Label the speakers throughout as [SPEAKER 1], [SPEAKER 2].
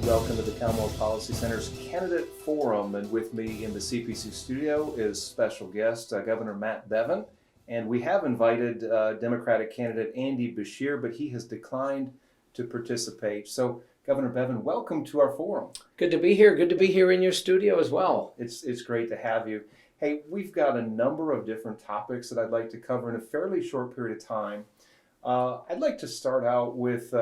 [SPEAKER 1] Welcome to the Commonwealth Policy Center's Candidate Forum, and with me in the CPC studio is special guest Governor Matt Bevin, and we have invited Democratic candidate Andy Beshear, but he has declined to participate. So, Governor Bevin, welcome to our forum.
[SPEAKER 2] Good to be here. Good to be here in your studio as well.
[SPEAKER 1] It's great to have you. Hey, we've got a number of different topics that I'd like to cover in a fairly short period of time. I'd like to start out with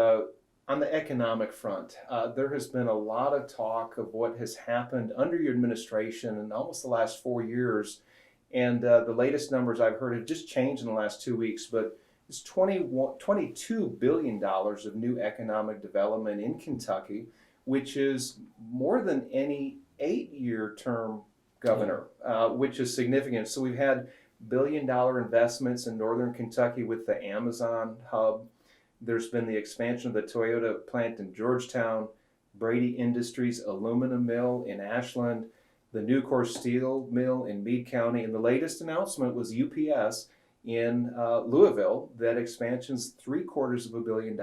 [SPEAKER 1] on the economic front. There has been a lot of talk of what has happened under your administration in almost the last 4 years. And the latest numbers I've heard have just changed in the last 2 weeks, but it's $22 billion of new economic development in Kentucky, which is more than any 8-year term governor, which is significant. So we've had billion-dollar investments in northern Kentucky with the Amazon hub. There's been the expansion of the Toyota plant in Georgetown, Brady Industries aluminum mill in Ashland, the Nucor steel mill in Meade County, and the latest announcement was UPS in Louisville. That expansion's $750 million,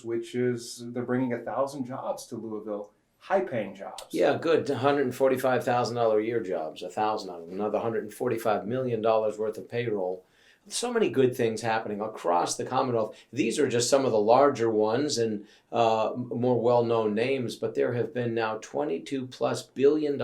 [SPEAKER 1] which is they're bringing 1,000 jobs to Louisville, high-paying jobs.
[SPEAKER 2] Yeah, good. $145,000 a year jobs, 1,000 of them, another $145 million worth of payroll. So many good things happening across the Commonwealth. These are just some of the larger ones and more well-known names, but there have been now $22+ billion,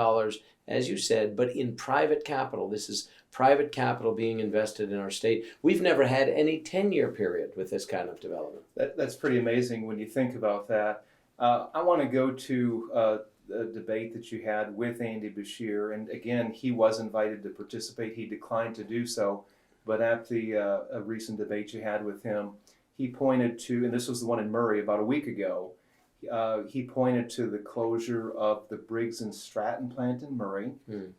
[SPEAKER 2] as you said, but in private capital. This is private capital being invested in our state. We've never had any 10-year period with this kind of development.
[SPEAKER 1] That's pretty amazing when you think about that. I want to go to the debate that you had with Andy Beshear, and again, he was invited to participate. He declined to do so. But at the a recent debate you had with him, he pointed to, and this was the one in Murray about a week ago, he pointed to the closure of the Briggs & Stratton plant in Murray,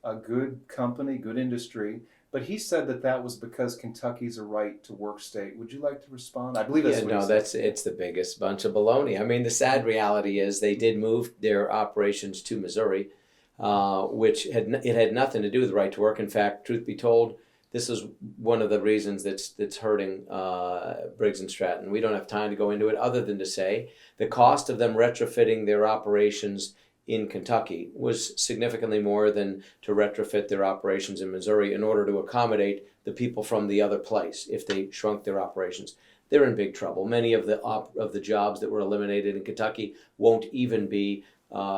[SPEAKER 1] a good company, good industry. But he said that that was because Kentucky's a right-to-work state. Would you like to respond? I believe that's what he said.
[SPEAKER 2] It's the biggest bunch of baloney. I mean, the sad reality is they did move their operations to Missouri, which had nothing to do with the right to work. In fact, truth be told, this is one of the reasons that's hurting Briggs & Stratton. We don't have time to go into it other than to say the cost of them retrofitting their operations in Kentucky was significantly more than to retrofit their operations in Missouri in order to accommodate the people from the other place if they shrunk their operations. They're in big trouble. Many of the jobs that were eliminated in Kentucky won't even be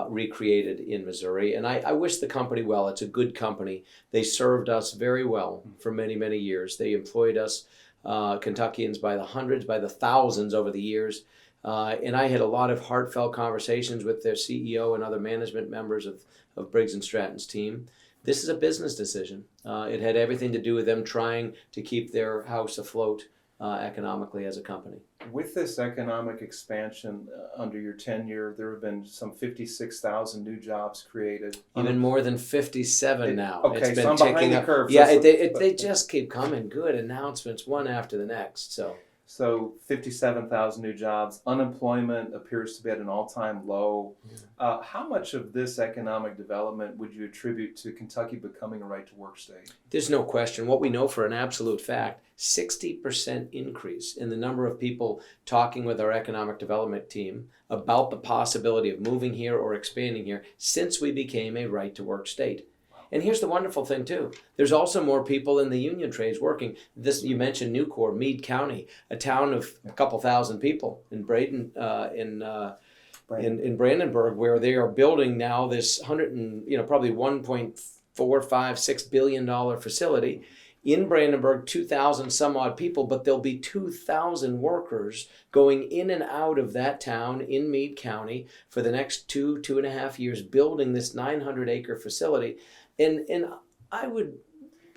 [SPEAKER 2] recreated in Missouri. And I wish the company well. It's a good company. They served us very well for many, many years. They employed us, Kentuckians, by the hundreds, by the thousands over the years. And I had a lot of heartfelt conversations with their CEO and other management members of Briggs & Stratton's team. This is a business decision. It had everything to do with them trying to keep their house afloat economically as a company.
[SPEAKER 1] With this economic expansion under your tenure, there have been some 56,000 new jobs created.
[SPEAKER 2] Even more than 57 now.
[SPEAKER 1] Okay,
[SPEAKER 2] it's been
[SPEAKER 1] so I'm behind the curve.
[SPEAKER 2] Yeah, they just keep coming. Good announcements, one after the next.
[SPEAKER 1] So 57,000 new jobs. Unemployment appears to be at an all-time low. How much of this economic development would you attribute to Kentucky becoming a right-to-work state?
[SPEAKER 2] There's no question. What we know for an absolute fact, 60% increase in the number of people talking with our economic development team about the possibility of moving here or expanding here since we became a right-to-work state. And here's the wonderful thing, too. There's also more people in the union trades working. This, you mentioned Nucor, Meade County, a town of a couple thousand people in Brandenburg, where they are building now this probably $1.456 billion facility in Brandenburg, 2,000 some odd people, but there'll be 2,000 workers going in and out of that town in Meade County for the next 2.5 years, building this 900-acre facility. And I would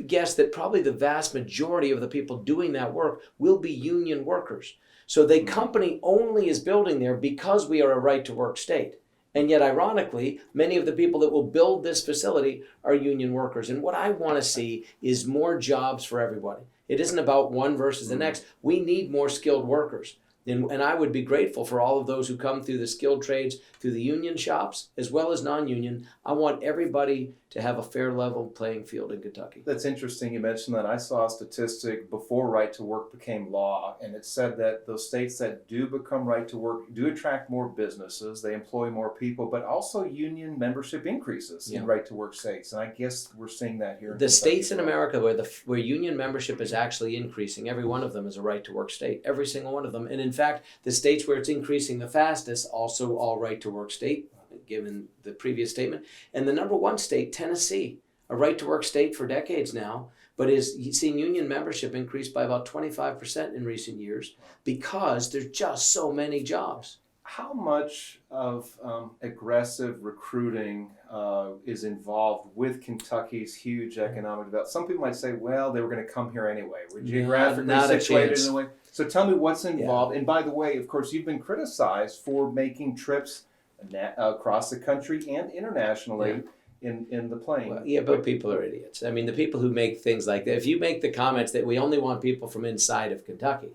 [SPEAKER 2] guess that probably the vast majority of the people doing that work will be union workers. So the company only is building there because we are a right-to-work state. And yet, ironically, many of the people that will build this facility are union workers. And what I want to see is more jobs for everybody. It isn't about one versus the next. We need more skilled workers. And I would be grateful for all of those who come through the skilled trades, through the union shops, as well as non-union. I want everybody to have a fair level playing field in Kentucky.
[SPEAKER 1] That's interesting you mentioned that. I saw a statistic before right to work became law, and it said that those states that do become right to work do attract more businesses, they employ more people, but also union membership increases in right to work states. And I guess we're seeing that here in
[SPEAKER 2] The
[SPEAKER 1] Kentucky
[SPEAKER 2] states
[SPEAKER 1] as
[SPEAKER 2] in
[SPEAKER 1] well.
[SPEAKER 2] America where union membership is actually increasing, every one of them is a right to work state, every single one of them. And in fact, the states where it's increasing the fastest, also all right to work state, given the previous statement. And the number one state, Tennessee, a right to work state for decades now, but is seeing union membership increase by about 25% in recent years because there's just so many jobs.
[SPEAKER 1] How much of aggressive recruiting is involved with Kentucky's huge economic development? Some people might say, well, they were going to come here anyway. We're geographically
[SPEAKER 2] not a
[SPEAKER 1] situated
[SPEAKER 2] chance.
[SPEAKER 1] in a way. So tell me what's involved.
[SPEAKER 2] Yeah.
[SPEAKER 1] And by the way, of course, you've been criticized for making trips across the country and internationally in the plane.
[SPEAKER 2] Well, yeah, but people are idiots. I mean, the people who make things like that, if you make the comments that we only want people from inside of Kentucky,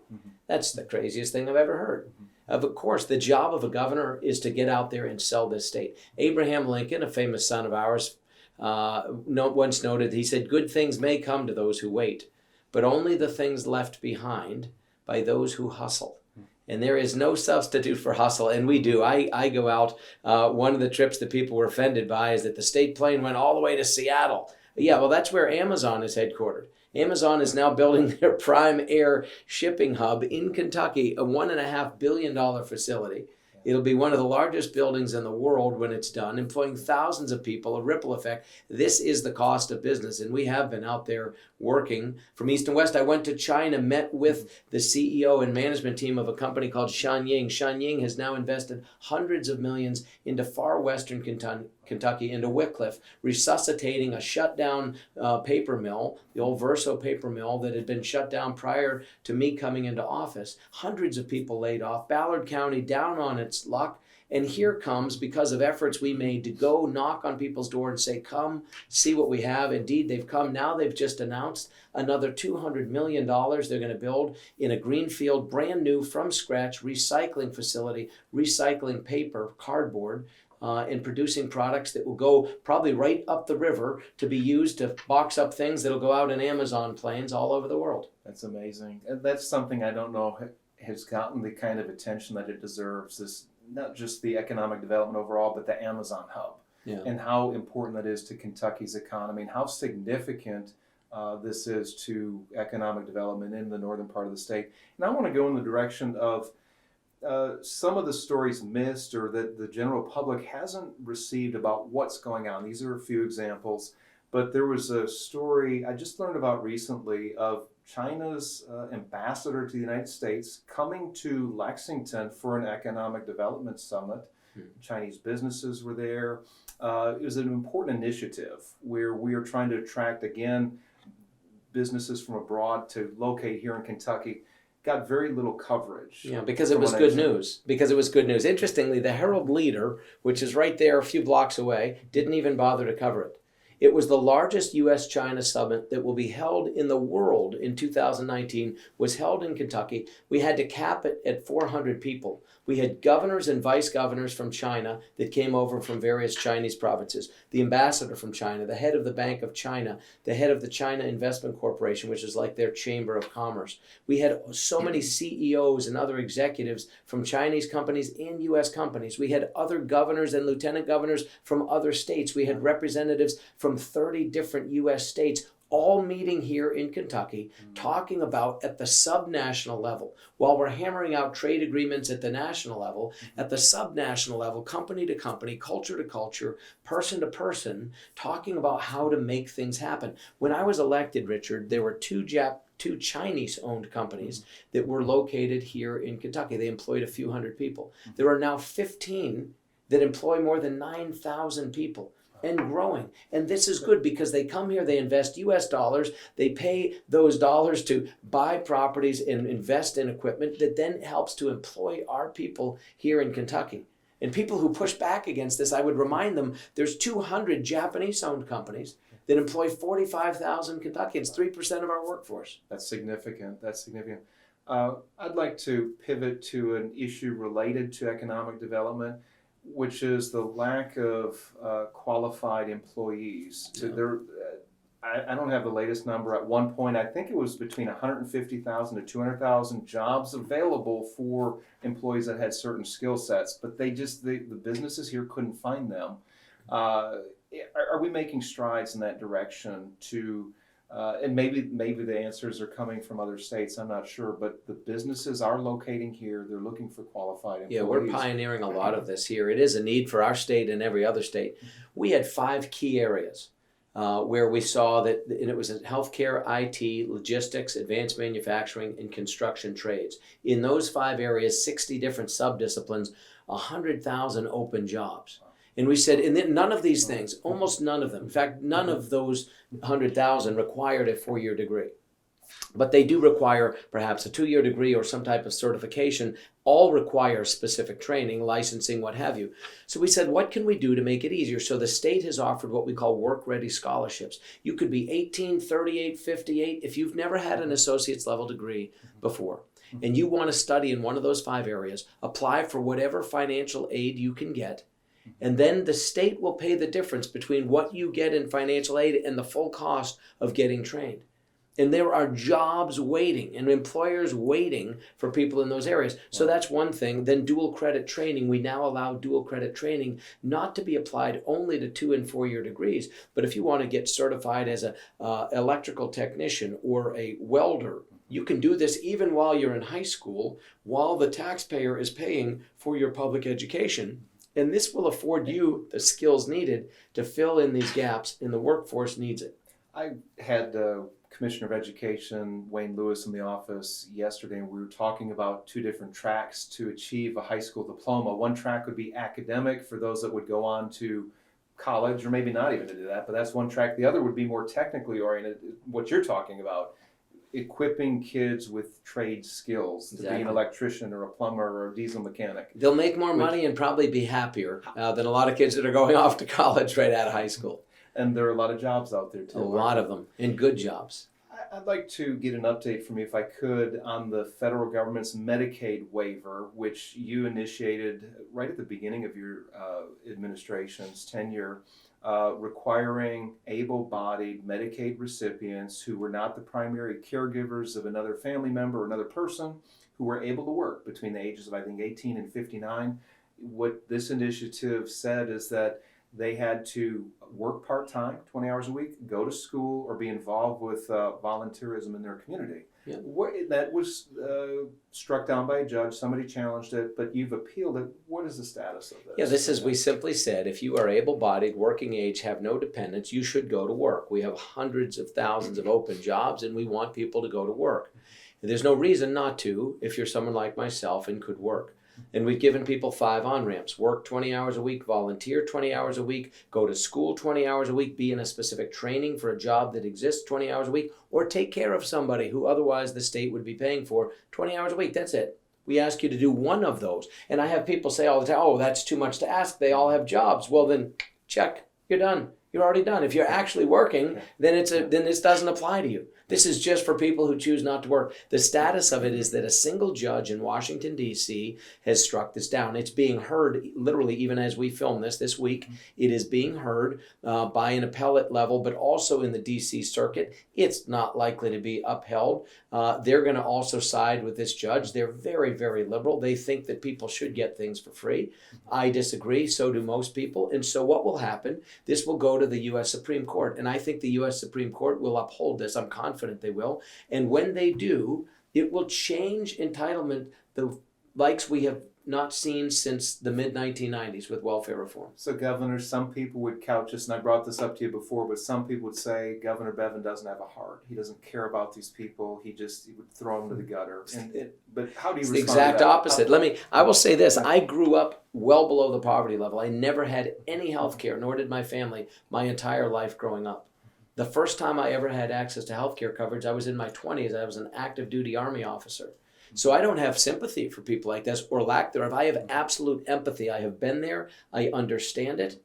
[SPEAKER 2] that's the craziest thing I've ever heard. Of course, the job of a governor is to get out there and sell this state. Abraham Lincoln, a famous son of ours, once noted, he said, good things may come to those who wait, but only the things left behind by those who hustle. And there is no substitute for hustle, and we do. I go out. One of the trips that people were offended by is that the state plane went all the way to Seattle. Yeah, well, that's where Amazon is headquartered. Amazon is now building their prime air shipping hub in Kentucky, a $1.5 billion facility. It'll be one of the largest buildings in the world when it's done, employing thousands of people, a ripple effect. This is the cost of business, and we have been out there working from east and west. I went to China, met with the CEO and management team of a company called Shanying. Shanying has now invested hundreds of millions into far western Kentucky, into Wycliffe, resuscitating a shut-down paper mill, the old Verso paper mill that had been shut down prior to me coming into office. Hundreds of people laid off. Ballard County down on its luck. And here comes, because of efforts we made to go knock on people's door and say, come, see what we have. Indeed, they've come. Now they've just announced another $200 million they're going to build in a greenfield, brand new, from scratch, recycling facility, recycling paper, cardboard, and producing products that will go probably right up the river to be used to box up things that'll go out in Amazon planes all over the world.
[SPEAKER 1] That's amazing. And that's something I don't know has gotten the kind of attention that it deserves. This, not just the economic development overall, but the Amazon hub, and how important that is to Kentucky's economy, and how significant this is to economic development in the northern part of the state. And I want to go in the direction of some of the stories missed or that the general public hasn't received about what's going on. These are a few examples, but there was a story I just learned about recently of China's ambassador to the United States coming to Lexington for an economic development summit. Chinese businesses were there. It was an important initiative where we are trying to attract, again, businesses from abroad to locate here in Kentucky. Got very little coverage.
[SPEAKER 2] Yeah, because it was good news. Because it was good news. Interestingly, the Herald Leader, which is right there a few blocks away, didn't even bother to cover it. It was the largest U.S.-China summit that will be held in the world in 2019, was held in Kentucky. We had to cap it at 400 people. We had governors and vice governors from China that came over from various Chinese provinces, the ambassador from China, the head of the Bank of China, the head of the China Investment Corporation, which is like their chamber of commerce. We had so many CEOs and other executives from Chinese companies and U.S. companies. We had other governors and lieutenant governors from other states. We had representatives from 30 different U.S. states, all meeting here in Kentucky, talking about at the subnational level, while we're hammering out trade agreements at the national level, at the subnational level, company to company, culture to culture, person to person, talking about how to make things happen. When I was elected, Richard, there were two Chinese-owned companies that were located here in Kentucky. They employed a few hundred people. There are now 15 that employ more than 9,000 people. And growing. And this is good because they come here, they invest U.S. dollars, they pay those dollars to buy properties and invest in equipment that then helps to employ our people here in Kentucky. And people who push back against this, I would remind them, there's 200 Japanese-owned companies that employ 45,000 Kentuckians, 3% of our workforce.
[SPEAKER 1] That's significant. That's significant. I'd like to pivot to an issue related to economic development. which is the lack of qualified employees. I don't have the latest number. At one point, I think it was between 150,000 to 200,000 jobs available for employees that had certain skill sets, but the businesses here couldn't find them. Are we making strides in that direction and maybe the answers are coming from other states, I'm not sure, but the businesses are locating here, they're looking for qualified employees.
[SPEAKER 2] Yeah, we're pioneering a lot of this here. It is a need for our state and every other state. We had 5 key areas where we saw that, and it was in healthcare, IT, logistics, advanced manufacturing, and construction trades. In those 5 areas, 60 different subdisciplines, 100,000 open jobs. And we said, and then none of these things, almost none of them, in fact, none of those 100,000 required a 4-year degree. But they do require perhaps a 2-year degree or some type of certification. All require specific training, licensing, what have you. So we said, what can we do to make it easier? So the state has offered what we call work-ready scholarships. You could be 18, 38, 58. If you've never had an associate's level degree before, and you want to study in one of those 5 areas, apply for whatever financial aid you can get. And then the state will pay the difference between what you get in financial aid and the full cost of getting trained. And there are jobs waiting and employers waiting for people in those areas. So that's one thing. Then dual credit training. We now allow dual credit training not to be applied only to 2- and 4-year degrees, but if you want to get certified as a electrical technician or a welder, you can do this even while you're in high school, while the taxpayer is paying for your public education. And this will afford you the skills needed to fill in these gaps, and the workforce needs it.
[SPEAKER 1] I had Commissioner of Education Wayne Lewis in the office yesterday, and we were talking about 2 different tracks to achieve a high school diploma. One track would be academic for those that would go on to college, or maybe not even to do that, but that's one track. The other would be more technically oriented, what you're talking about, equipping kids with trade skills, to be an electrician or a plumber or a diesel mechanic.
[SPEAKER 2] They'll make more money and probably be happier than a lot of kids that are going off to college right out of high school.
[SPEAKER 1] And there are a lot of jobs out there too.
[SPEAKER 2] A lot of them, and good jobs.
[SPEAKER 1] I'd like to get an update from you, if I could, on the federal government's Medicaid waiver, which you initiated right at the beginning of your administration's tenure, requiring able-bodied Medicaid recipients who were not the primary caregivers of another family member or another person who were able to work between the ages of, I think, 18 and 59. What this initiative said is that they had to work part-time, 20 hours a week, go to school, or be involved with volunteerism in their community. Yeah. That was struck down by a judge. Somebody challenged it, but you've appealed it. What is the status of this?
[SPEAKER 2] Yeah, this is, we simply said, if you are able-bodied, working age, have no dependents, you should go to work. We have hundreds of thousands of open jobs, and we want people to go to work. And there's no reason not to if you're someone like myself and could work. And we've given people 5 on-ramps. Work 20 hours a week, volunteer 20 hours a week, go to school 20 hours a week, be in a specific training for a job that exists 20 hours a week, or take care of somebody who otherwise the state would be paying for 20 hours a week. That's it. We ask you to do one of those. And I have people say all the time, oh, that's too much to ask. They all have jobs. Well, then check. You're done. You're already done. If you're actually working, then this doesn't apply to you. This is just for people who choose not to work. The status of it is that a single judge in Washington, D.C. has struck this down. It's being heard literally even as we film this week. It is being heard by an appellate level, but also in the D.C. circuit. It's not likely to be upheld. They're going to also side with this judge. They're very, very liberal. They think that people should get things for free. I disagree. So do most people. And so what will happen? This will go to the U.S. Supreme Court. And I think the U.S. Supreme Court will uphold this. I'm confident they will. And when they do, it will change entitlement the likes we have not seen since the mid-1990s with welfare reform.
[SPEAKER 1] So, Governor, some people would couch this, and I brought this up to you before, but some people would say Governor Bevin doesn't have a heart. He doesn't care about these people. He would throw them to the gutter. But how do you respond to that?
[SPEAKER 2] The exact opposite. I will say this. I grew up well below the poverty level. I never had any health care, nor did my family, my entire life growing up. The first time I ever had access to health care coverage, I was in my 20s. I was an active duty Army officer. So I don't have sympathy for people like this or lack thereof. I have absolute empathy. I have been there. I understand it.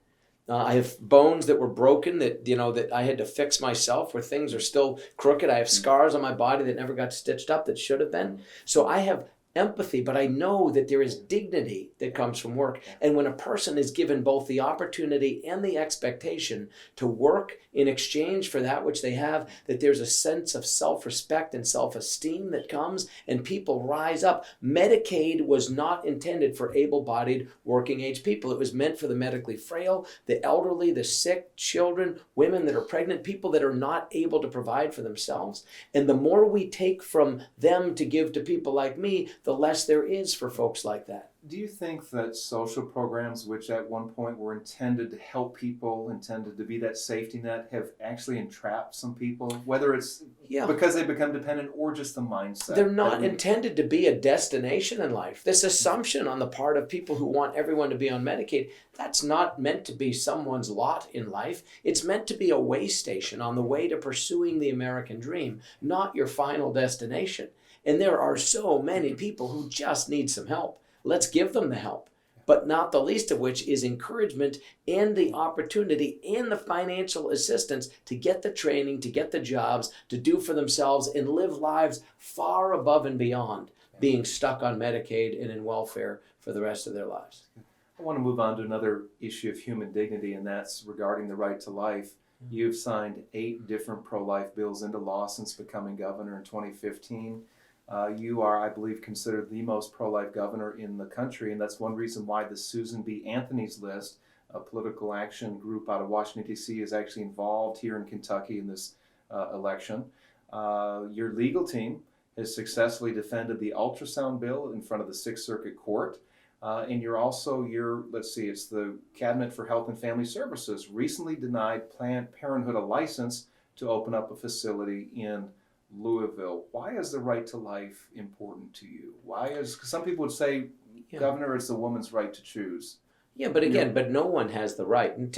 [SPEAKER 2] I have bones that were broken that I had to fix myself, where things are still crooked. I have scars on my body that never got stitched up that should have been. So I have empathy, but I know that there is dignity that comes from work. And when a person is given both the opportunity and the expectation to work in exchange for that which they have, that there's a sense of self-respect and self-esteem that comes, and people rise up. Medicaid was not intended for able-bodied working age people. It was meant for the medically frail, the elderly, the sick, children, women that are pregnant, people that are not able to provide for themselves. And the more we take from them to give to people like me, the less there is for folks like that.
[SPEAKER 1] Do you think that social programs, which at one point were intended to help people, intended to be that safety net, have actually entrapped some people, whether it's because they become dependent or just the mindset?
[SPEAKER 2] They're not intended to be a destination in life. This assumption on the part of people who want everyone to be on Medicaid, that's not meant to be someone's lot in life. It's meant to be a way station on the way to pursuing the American dream, not your final destination. And there are so many people who just need some help. Let's give them the help, but not the least of which is encouragement and the opportunity and the financial assistance to get the training, to get the jobs, to do for themselves and live lives far above and beyond being stuck on Medicaid and in welfare for the rest of their lives.
[SPEAKER 1] I want to move on to another issue of human dignity, and that's regarding the right to life. You've signed 8 different pro-life bills into law since becoming governor in 2015. You are, I believe, considered the most pro-life governor in the country, and that's one reason why the Susan B. Anthony's List, a political action group out of Washington, D.C., is actually involved here in Kentucky in this election. Your legal team has successfully defended the ultrasound bill in front of the Sixth Circuit Court. And you're also, it's the Cabinet for Health and Family Services recently denied Planned Parenthood a license to open up a facility in Louisville. Why is the right to life important to you? Because some people would say, Governor, it's the woman's right to choose.
[SPEAKER 2] Yeah, but again, but no one has the right. And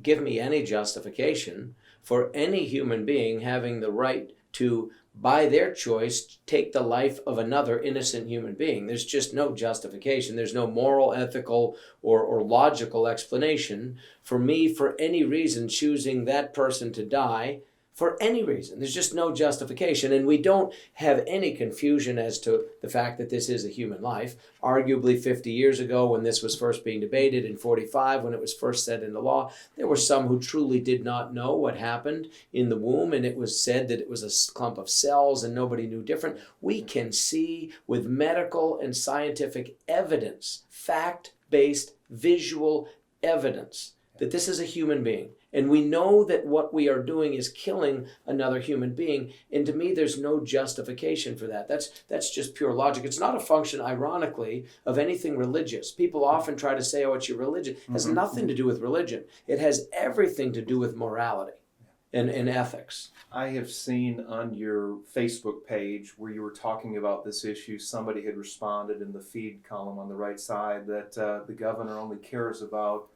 [SPEAKER 2] give me any justification for any human being having the right to, by their choice, take the life of another innocent human being. There's just no justification. There's no moral, ethical, or logical explanation for me, for any reason, choosing that person to die. For any reason. There's just no justification. And we don't have any confusion as to the fact that this is a human life. Arguably 50 years ago when this was first being debated, in 45 when it was first set into law, there were some who truly did not know what happened in the womb, and it was said that it was a clump of cells and nobody knew different. We can see with medical and scientific evidence, fact-based visual evidence, that this is a human being. And we know that what we are doing is killing another human being. And to me, there's no justification for that. That's just pure logic. It's not a function, ironically, of anything religious. People often try to say, oh, it's your religion. It has nothing to do with religion. It has everything to do with morality and ethics.
[SPEAKER 1] I have seen on your Facebook page where you were talking about this issue, somebody had responded in the feed column on the right side that the governor only cares about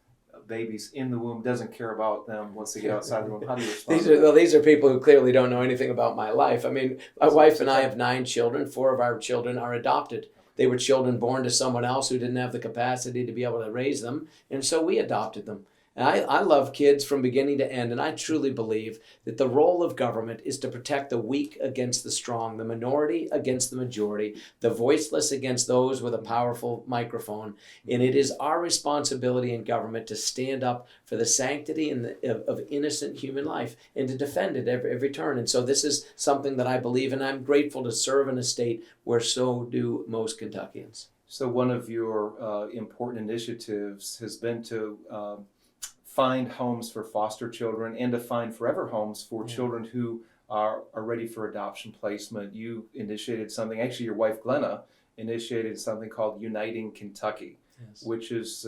[SPEAKER 1] babies in the womb, doesn't care about them once they get outside the womb. How do you respond?
[SPEAKER 2] These are people who clearly don't know anything about my life. I mean, my wife and I have 9 children. 4 of our children are adopted. They were children born to someone else who didn't have the capacity to be able to raise them, and so we adopted them. And I love kids from beginning to end, and I truly believe that the role of government is to protect the weak against the strong, the minority against the majority, the voiceless against those with a powerful microphone. And it is our responsibility in government to stand up for the sanctity of innocent human life and to defend it every turn. And so this is something that I believe, and I'm grateful to serve in a state where so do most Kentuckians.
[SPEAKER 1] So one of your important initiatives has been to find homes for foster children and to find forever homes for children who are ready for adoption placement. You initiated something, actually your wife Glenna initiated something called Uniting Kentucky, which is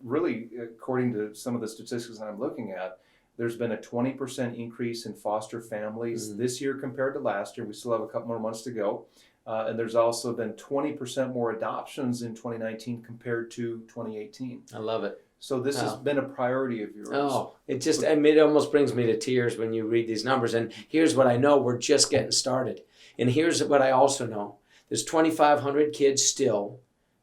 [SPEAKER 1] really, according to some of the statistics that I'm looking at, there's been a 20% increase in foster families this year compared to last year. We still have a couple more months to go. And there's also been 20% more adoptions in 2019 compared to 2018.
[SPEAKER 2] I love it.
[SPEAKER 1] So this has been a priority of yours.
[SPEAKER 2] Oh, it almost brings me to tears when you read these numbers. And here's what I know, we're just getting started. And here's what I also know. There's 2,500 kids still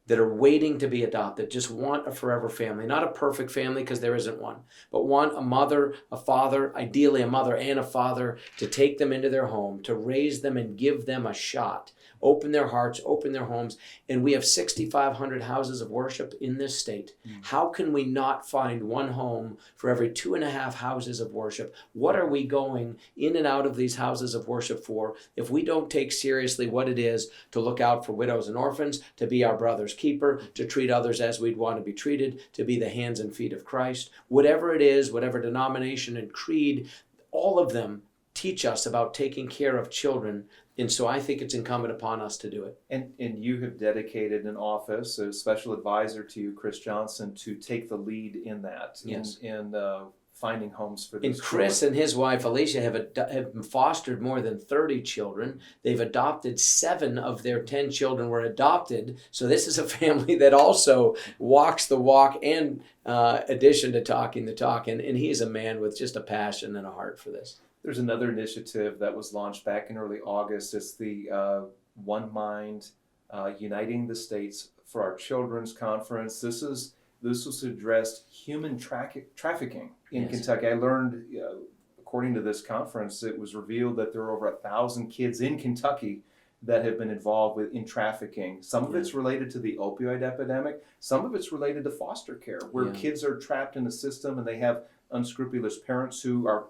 [SPEAKER 2] that are waiting to be adopted, just want a forever family, not a perfect family because there isn't one, but want a mother, a father, ideally a mother and a father to take them into their home, to raise them and give them a shot, open their hearts, open their homes. And we have 6,500 houses of worship in this state. How can we not find one home for every 2.5 houses of worship? What are we going in and out of these houses of worship for if we don't take seriously what it is to look out for widows and orphans, to be our brother's keeper, to treat others as we'd want to be treated, to be the hands and feet of Christ? Whatever it is, whatever denomination and creed, all of them teach us about taking care of children. And so I think it's incumbent upon us to do it.
[SPEAKER 1] And you have dedicated an office, a special advisor to you, Chris Johnson, to take the lead in that,
[SPEAKER 2] Yes.
[SPEAKER 1] in finding homes for these
[SPEAKER 2] And Chris
[SPEAKER 1] children.
[SPEAKER 2] and his wife Alicia have fostered more than 30 children. They've adopted 7 of their 10 children were adopted. So this is a family that also walks the walk in addition to talking the talk. And he's a man with just a passion and a heart for this.
[SPEAKER 1] There's another initiative that was launched back in early August. It's the One Mind Uniting the States for Our Children's Conference. This was to address human trafficking in
[SPEAKER 2] Yes.
[SPEAKER 1] Kentucky. I learned, according to this conference, it was revealed that there are over 1,000 kids in Kentucky that have been involved in trafficking. Some of it's related to the opioid epidemic. Some of it's related to foster care, where kids are trapped in the system and they have unscrupulous parents who are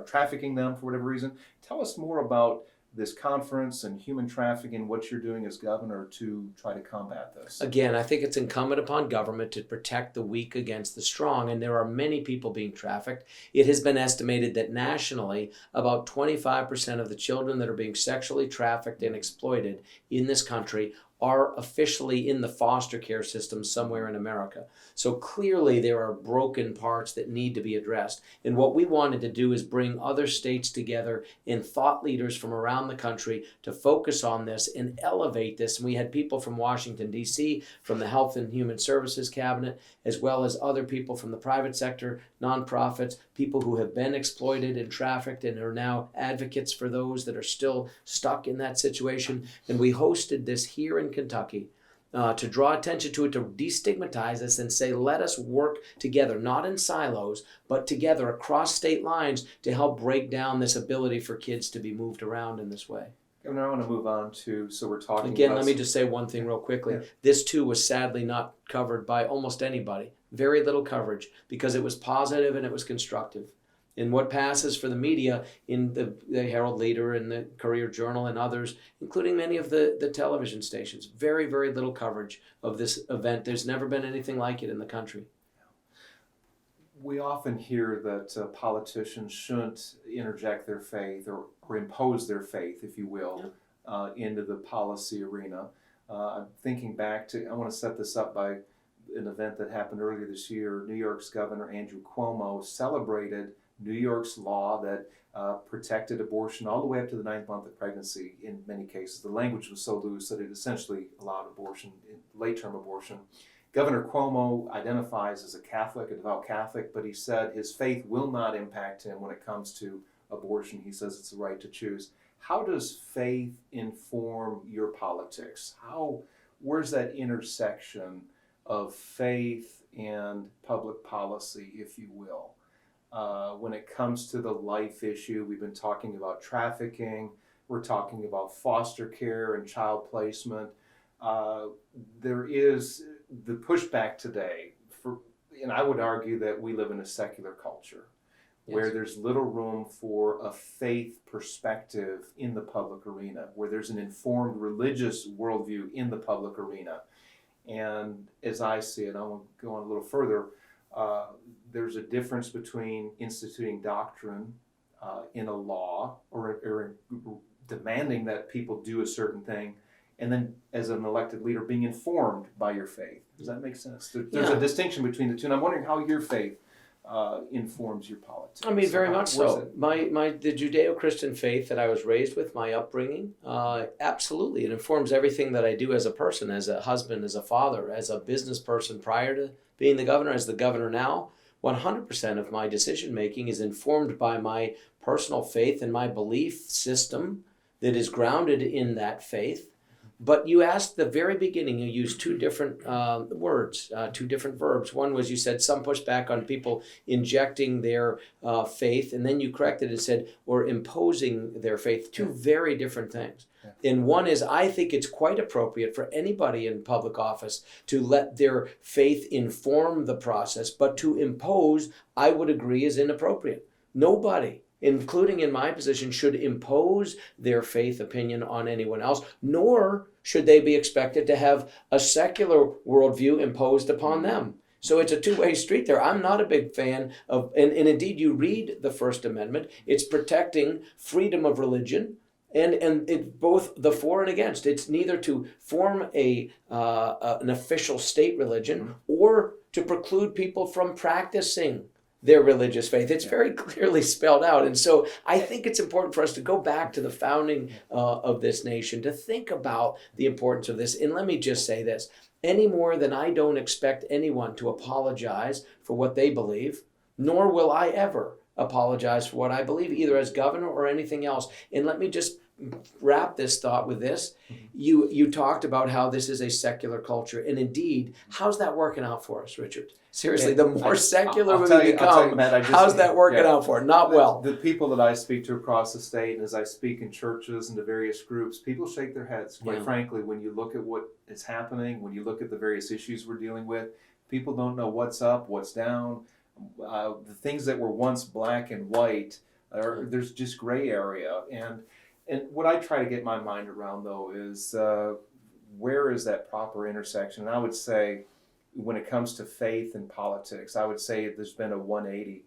[SPEAKER 1] trafficking them for whatever reason. Tell us more about this conference and human trafficking, what you're doing as governor to try to combat this.
[SPEAKER 2] Again, I think it's incumbent upon government to protect the weak against the strong, and there are many people being trafficked. It has been estimated that nationally, about 25% of the children that are being sexually trafficked and exploited in this country are officially in the foster care system somewhere in America. So clearly there are broken parts that need to be addressed. And what we wanted to do is bring other states together and thought leaders from around the country to focus on this and elevate this. And we had people from Washington, D.C., from the Health and Human Services Cabinet, as well as other people from the private sector, nonprofits, people who have been exploited and trafficked and are now advocates for those that are still stuck in that situation. And we hosted this here in Kentucky to draw attention to it, to destigmatize us and say, let us work together, not in silos, but together across state lines to help break down this ability for kids to be moved around in this way.
[SPEAKER 1] Governor, I want to move on to, so we're talking
[SPEAKER 2] Again,
[SPEAKER 1] about...
[SPEAKER 2] let me just say one thing real quickly.
[SPEAKER 1] Yeah.
[SPEAKER 2] This too was sadly not covered by almost anybody. Very little coverage because it was positive and it was constructive. And what passes for the media in the Herald Leader and the Courier Journal and others, including many of the television stations, very, very little coverage of this event. There's never been anything like it in the country.
[SPEAKER 1] We often hear that politicians shouldn't interject their faith or impose their faith, if you will, into the policy arena. I'm thinking back to, I want to set this up by an event that happened earlier this year. New York's Governor Andrew Cuomo celebrated New York's law that protected abortion all the way up to the 9th month of pregnancy in many cases. The language was so loose that it essentially allowed abortion, late-term abortion. Governor Cuomo identifies as a Catholic, a devout Catholic, but he said his faith will not impact him when it comes to abortion. He says it's the right to choose. How does faith inform your politics? Where's that intersection of faith and public policy, if you will? When it comes to the life issue, we've been talking about trafficking, we're talking about foster care and child placement. There is the pushback today, and I would argue that we live in a secular culture where there's little room for a faith perspective in the public arena, where there's an informed religious worldview in the public arena. And as I see it, I want to go on a little further, there's a difference between instituting doctrine in a law or demanding that people do a certain thing, and then as an elected leader being informed by your faith. Does that make sense? There's a distinction between the two, and I'm wondering how your faith informs your politics.
[SPEAKER 2] I mean, very much so. The Judeo-Christian faith that I was raised with, my upbringing, absolutely. It informs everything that I do as a person, as a husband, as a father, as a business person prior to being the governor, as the governor now. 100% of my decision-making is informed by my personal faith and my belief system that is grounded in that faith. But you asked the very beginning, you used two different words, two different verbs. One was you said some pushback on people injecting their faith, and then you corrected and said, or imposing their faith. Two very different things. And one is, I think it's quite appropriate for anybody in public office to let their faith inform the process, but to impose, I would agree, is inappropriate. Nobody, including in my position, should impose their faith opinion on anyone else, nor should they be expected to have a secular worldview imposed upon them. So it's a two-way street there. I'm not a big fan of, and indeed you read the First Amendment, it's protecting freedom of religion, and it's both the for and against. It's neither to form an official state religion or to preclude people from practicing their religious faith. It's very clearly spelled out. And so I think it's important for us to go back to the founding of this nation, to think about the importance of this. And let me just say this, any more than I don't expect anyone to apologize for what they believe, nor will I ever apologize for what I believe, either as governor or anything else. And let me just wrap this thought with this. You talked about how this is a secular culture. And indeed, how's that working out for us, Richard? Seriously, the more secular we become, how's that working out for us? Not well.
[SPEAKER 1] The people that I speak to across the state, and as I speak in churches and to various groups, people shake their heads. Quite frankly, when you look at what is happening, when you look at the various issues we're dealing with, people don't know what's up, what's down. The things that were once black and white, there's just gray area. And what I try to get my mind around, though, is where is that proper intersection? And I would say, when it comes to faith and politics, I would say there's been a 180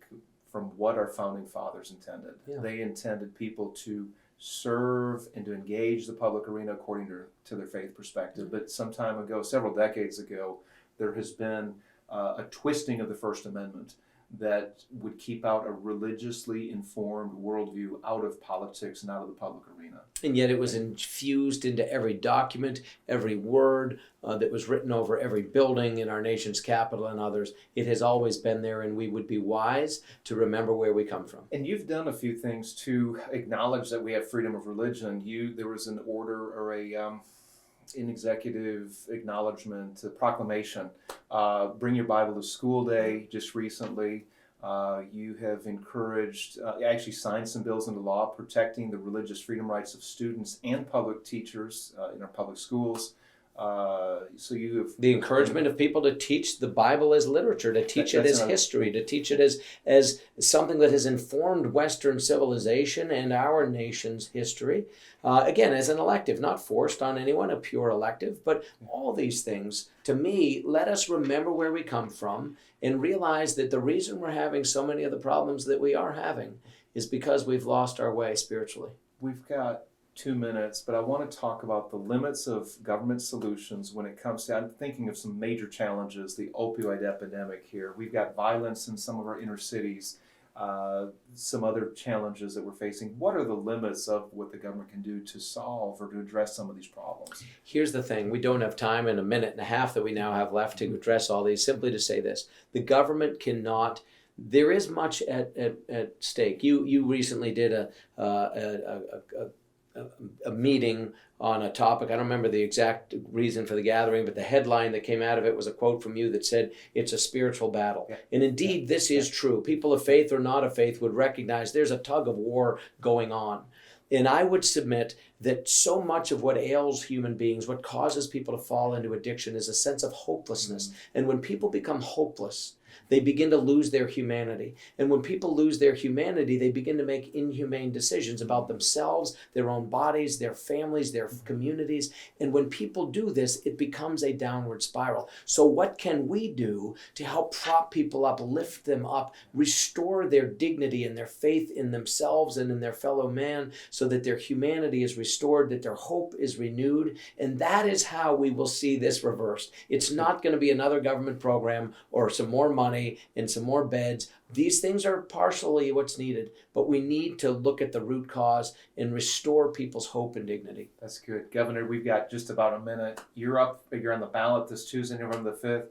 [SPEAKER 1] from what our founding fathers intended. They intended people to serve and to engage the public arena according to their faith perspective. But some time ago, several decades ago, there has been a twisting of the First Amendment that would keep out a religiously informed worldview out of politics and out of the public arena.
[SPEAKER 2] And yet it was infused into every document, every word that was written over every building in our nation's capital and others. It has always been there, and we would be wise to remember where we come from.
[SPEAKER 1] And you've done a few things to acknowledge that we have freedom of religion. There was an order or an executive acknowledgement, a proclamation, Bring Your Bible to School Day just recently. You have encouraged, actually signed some bills into law protecting the religious freedom rights of students and public teachers in our public schools. So you have
[SPEAKER 2] the encouragement of people to teach the Bible as literature, to teach it as history, to teach it as something that has informed Western civilization and our nation's history. Again, as an elective, not forced on anyone, a pure elective, but all these things, to me, let us remember where we come from and realize that the reason we're having so many of the problems that we are having is because we've lost our way spiritually.
[SPEAKER 1] We've got 2 minutes, but I want to talk about the limits of government solutions when it comes to, I'm thinking of some major challenges, the opioid epidemic here. We've got violence in some of our inner cities, some other challenges that we're facing. What are the limits of what the government can do to solve or to address some of these problems?
[SPEAKER 2] Here's the thing. We don't have time in a minute and a half that we now have left to address all these. Simply to say this, the government cannot. There is much at stake. You recently did a meeting on a topic. I don't remember the exact reason for the gathering, but the headline that came out of it was a quote from you that said, it's a spiritual battle. And indeed, this is true. People of faith or not of faith would recognize there's a tug of war going on. And I would submit that so much of what ails human beings, what causes people to fall into addiction, is a sense of hopelessness. And when people become hopeless, they begin to lose their humanity. And when people lose their humanity, they begin to make inhumane decisions about themselves, their own bodies, their families, their communities. And when people do this, it becomes a downward spiral. So what can we do to help prop people up, lift them up, restore their dignity and their faith in themselves and in their fellow man, so that their humanity is restored, that their hope is renewed? And that is how we will see this reversed. It's not going to be another government program or some more money and some more beds. These things are partially what's needed, but we need to look at the root cause and restore people's hope and dignity.
[SPEAKER 1] That's good. Governor, we've got just about a minute. You're on the ballot this Tuesday, November the 5th.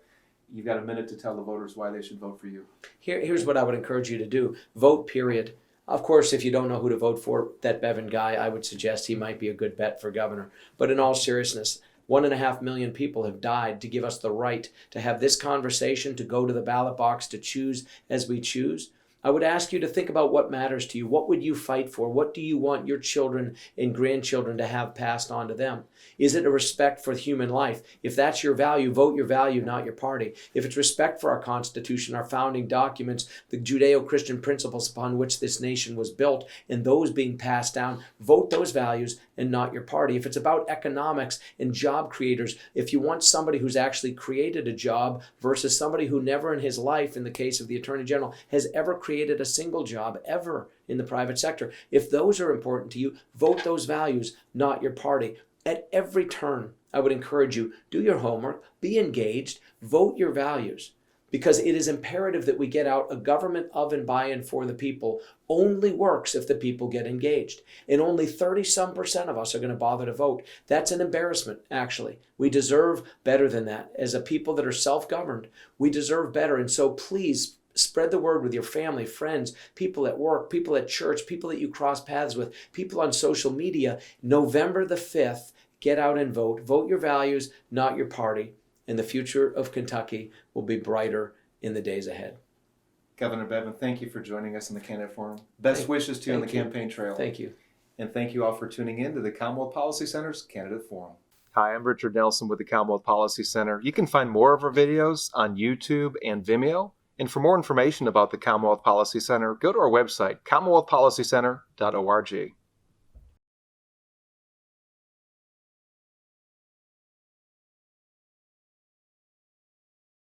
[SPEAKER 1] You've got a minute to tell the voters why they should vote for you.
[SPEAKER 2] Here's what I would encourage you to do. Vote, period. Of course, if you don't know who to vote for, that Bevin guy, I would suggest he might be a good bet for governor. But in all seriousness, 1.5 million people have died to give us the right to have this conversation, to go to the ballot box, to choose as we choose. I would ask you to think about what matters to you. What would you fight for? What do you want your children and grandchildren to have passed on to them? Is it a respect for human life? If that's your value, vote your value, not your party. If it's respect for our Constitution, our founding documents, the Judeo-Christian principles upon which this nation was built, and those being passed down, vote those values and not your party. If it's about economics and job creators, if you want somebody who's actually created a job versus somebody who never in his life, in the case of the Attorney General, has ever created a single job ever in the private sector, if those are important to you, vote those values, not your party. At every turn, I would encourage you, do your homework, be engaged, vote your values, because it is imperative that we get out. A government of and by and for the people only works if the people get engaged. And only 30-some% of us are going to bother to vote. That's an embarrassment, actually. We deserve better than that. As a people that are self-governed, we deserve better. And so please, spread the word with your family, friends, people at work, people at church, people that you cross paths with, people on social media. November the 5th, get out and vote. Vote your values, not your party. And the future of Kentucky will be brighter in the days ahead.
[SPEAKER 1] Governor Bevin, thank you for joining us in the Candidate Forum. Best wishes to you on the campaign trail.
[SPEAKER 2] Thank you.
[SPEAKER 1] And thank you all for tuning in to the Commonwealth Policy Center's Candidate Forum. Hi, I'm Richard Nelson with the Commonwealth Policy Center. You can find more of our videos on YouTube and Vimeo. And for more information about the Commonwealth Policy Center, go to our website, commonwealthpolicycenter.org.